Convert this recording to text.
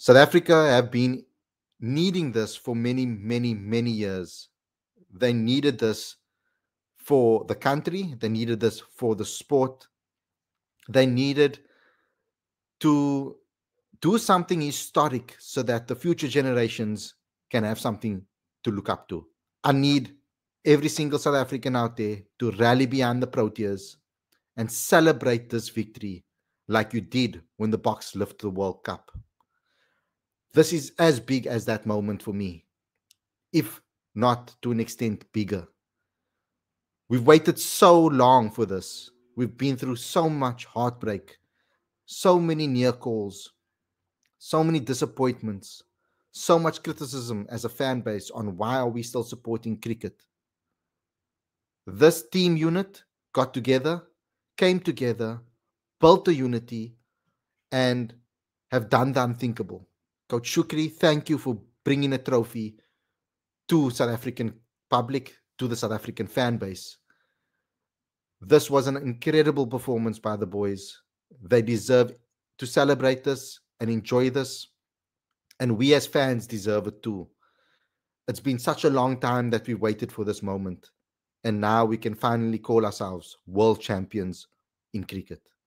South Africa have been needing this for many, many, many years. They needed this for the country, they needed this for the sport, they needed to do something historic so that the future generations can have something to look up to. I need every single South African out there to rally behind the Proteas and celebrate this victory like you did when the Boks lifted the World Cup. This is as big as that moment for me, if not to an extent bigger. We've waited so long for this. We've been through so much heartbreak, so many near calls, so many disappointments, so much criticism as a fan base on why are we still supporting cricket. This team unit got together, came together, built a unity, and have done the unthinkable. Coach Shukri, thank you for bringing a trophy to South African public, to the South African fan base. This was an incredible performance by the boys. They deserve to celebrate this and enjoy this. And we as fans deserve it too. It's been such a long time that we waited for this moment. And now we can finally call ourselves world champions in cricket.